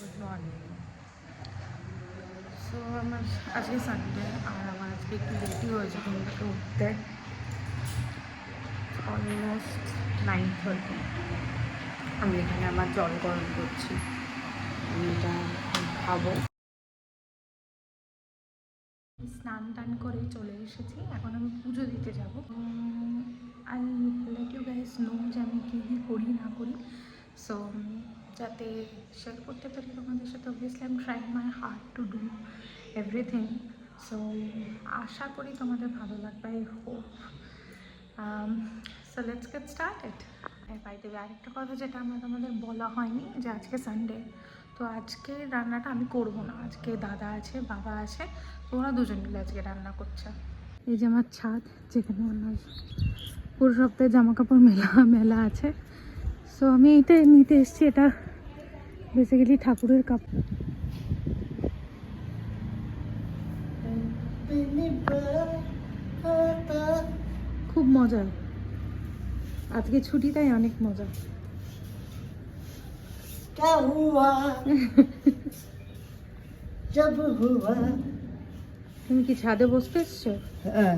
Good morning. So আমার আজকে Sunday আর আমার আজকে একটু লেটই হয়েছে ঘুম থেকে উঠতে, অলমোস্ট 9:30। আমি এখানে আমার জল গরম করছি, আমি এটা খাবো। স্নান টান করে চলে এসেছি, এখন আমি পুজো দিতে যাবো। I let you guys know যে আমি কী কী করি না করি, সো যাতে শেয়ার করতে পারি তোমাদের সাথে। Obviously I am trying my heart to do everything, so আশা করি তোমাদের ভালো লাগবে। I hope. So let's get started. By the way, আরেকটা কথা যেটা আমাদের বলা হয়নি, যে আজকে সানডে, তো আজকে রান্নাটা আমি করব না। আজকে দাদা আছে, বাবা আছে, ওরা দুজন মিলে আজকে রান্না করছে। এই যে আমার ছাদ, যেখানে আমার পুরো সপ্তাহে জামা কাপড় মেলা আছে। সো আমি এইটা নিতে এসেছি, এটা বেসিক্যালি ঠাকুরের কাপড়। খুব মজা, আজকে ছুটি, তাই অনেক মজা। তুমি কি ছাদে বসতে এসছো? হ্যাঁ।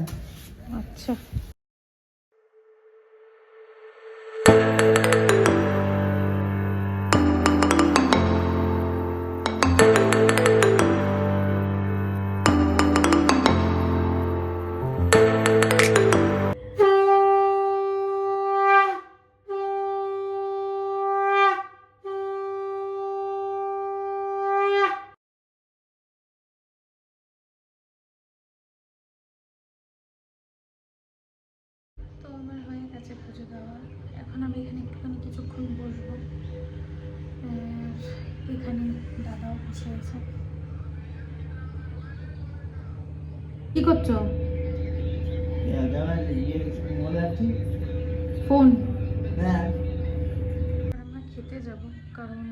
আচ্ছা। তো আমার হয়ে গেছে পুজো দেওয়া, এখন আমি এখানে একটুখানি কিছুক্ষণ বসবো। এখানে দাদাও বসে আছে। কি করছো? ফোন। আমরা খেতে যাব, কারণ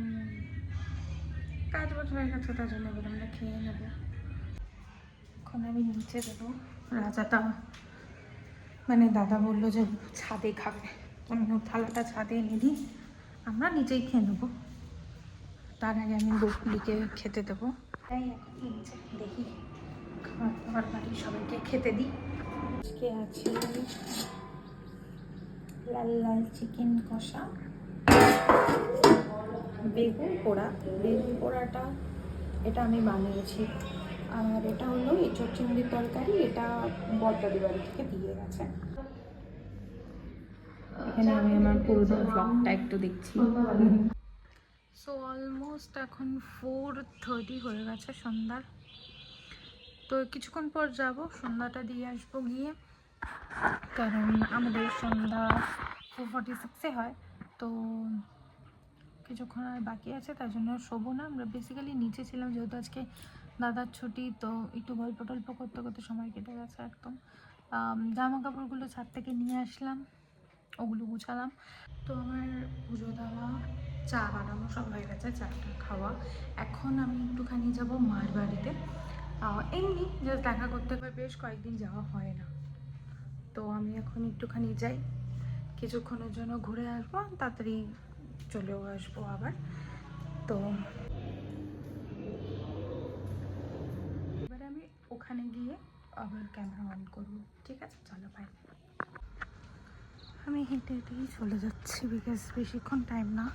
কাজ বাজ হয়ে গেছে, তার জন্য এবার আমরা খেয়ে নেবো। এখন আমি নিচে দেবো রাজাটা, মানে দাদা বললো যে ছাদে খাবে, আমি থালাটা ছাদে এনে দিই, আমরা নিচেই খেয়ে নেবো। তার আগে আমি বকুলিকে খেতে দেবো, তাই এখন নিচে দেখি খাবার বাড়ির সবাইকে খেতে দিই। আজকে আছে লাল লাল চিকেন কষা, বেগুন পোড়া। বেগুন পোড়াটা এটা আমি বানিয়েছি, আর এটা হলো এঁচোড় চিংড়ির তরকারি, এটা বড়দাদি বাড়ি থেকে দিয়ে গেছে। এখানে আমি আমার পুরোনো ব্লগটা একটু দেখছি। সো অলমোস্ট এখন 4:30 হয়ে গেছে সন্ধ্যার। তো কিছুক্ষণ পর যাব, সন্ধ্যাটা দিয়ে আসবো গিয়ে, কারণ আমাদের সন্ধ্যা 4:46-এ হয়। তো কিছুক্ষণ আর বাকি আছে, তার জন্য শোবো না। আমরা বেসিক্যালি নিচে ছিলাম, যেহেতু আজকে দাদার ছুটি, তো একটু গল্প টল্প করতে করতে সময় কেটে গেছে একদম। জামা কাপড়গুলো ছাদ থেকে নিয়ে আসলাম, ওগুলো গুছালাম। তো আমার পুজো দেওয়া, চা বানানো সব হয়ে গেছে, চাটা খাওয়া। এখন আমি একটুখানি যাব মার বাড়িতে, এমনি জাস্ট দেখা করতে হয়, বেশ কয়েকদিন যাওয়া হয় না। তো আমি এখন একটুখানি যাই, কিছুক্ষণের জন্য ঘুরে আসবো, তাড়াতাড়ি চলেও আসবো আবার। তো এবারে আমি ওখানে গিয়ে আবার ক্যামেরা অন করবো, ঠিক আছে? চলো বাই। আমি হেঁটে হেঁটেই চলে যাচ্ছি, বিকজ বেশিক্ষণ টাইম না,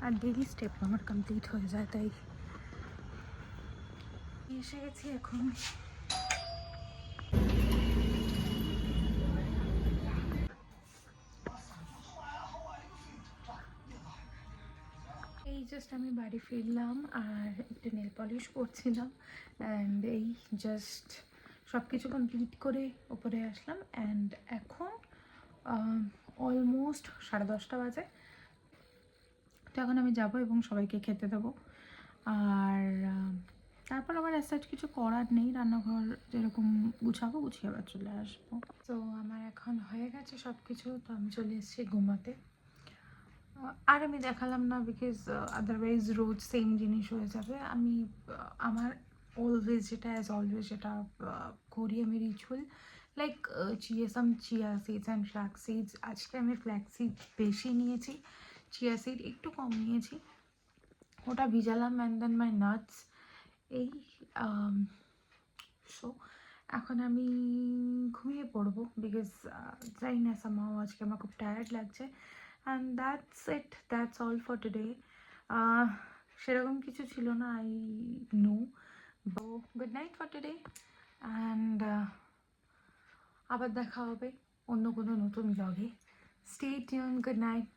আর ডেইলি স্টেপ আমার কমপ্লিট হয়ে যায়, তাই এসে গেছি এখন। এই জাস্ট আমি বাড়ি ফিরলাম, আর একটু নেল পলিশ করছিলাম, অ্যান্ড এই জাস্ট সব কিছু কমপ্লিট করে ওপরে আসলাম। অ্যান্ড এখন অলমোস্ট 10:30 বাজে। তো এখন আমি যাবো এবং সবাইকে খেতে দেবো, আর তারপর আবার অ্যাজ কিছু করার নেই, রান্নাঘর যেরকম গুছাবো, গুছিয়ে আবার চলে আসবো। তো আমার এখন হয়ে গেছে সব কিছু, তো আমি চলে এসেছি ঘুমাতে। আর আমি দেখালাম না, বিকজ আদারওয়াইজ রোজ সেম জিনিস হয়ে যাবে। আমি আমার অলওয়েজ যেটা অ্যাজ অলওয়েজ যেটা করি আমি ritual, like chia seeds and flax seeds. আজকে আমি ফ্ল্যাক্স সিড বেশি নিয়েছি, চিয়া সিড একটু কম নিয়েছি। ওটা ভিজালাম অ্যান্ড দেন মাই নাটস এই। সো এখন আমি ঘুমিয়ে পড়বো বিকজ যাই না সামাও আজকে আমার খুব টায়ার্ড লাগছে। And that's all for today. সেরকম কিছু ছিল না, I know. Good night for today and আবার দেখা হবে অন্য কোনো নতুন ব্লগে। Stay tune, good night.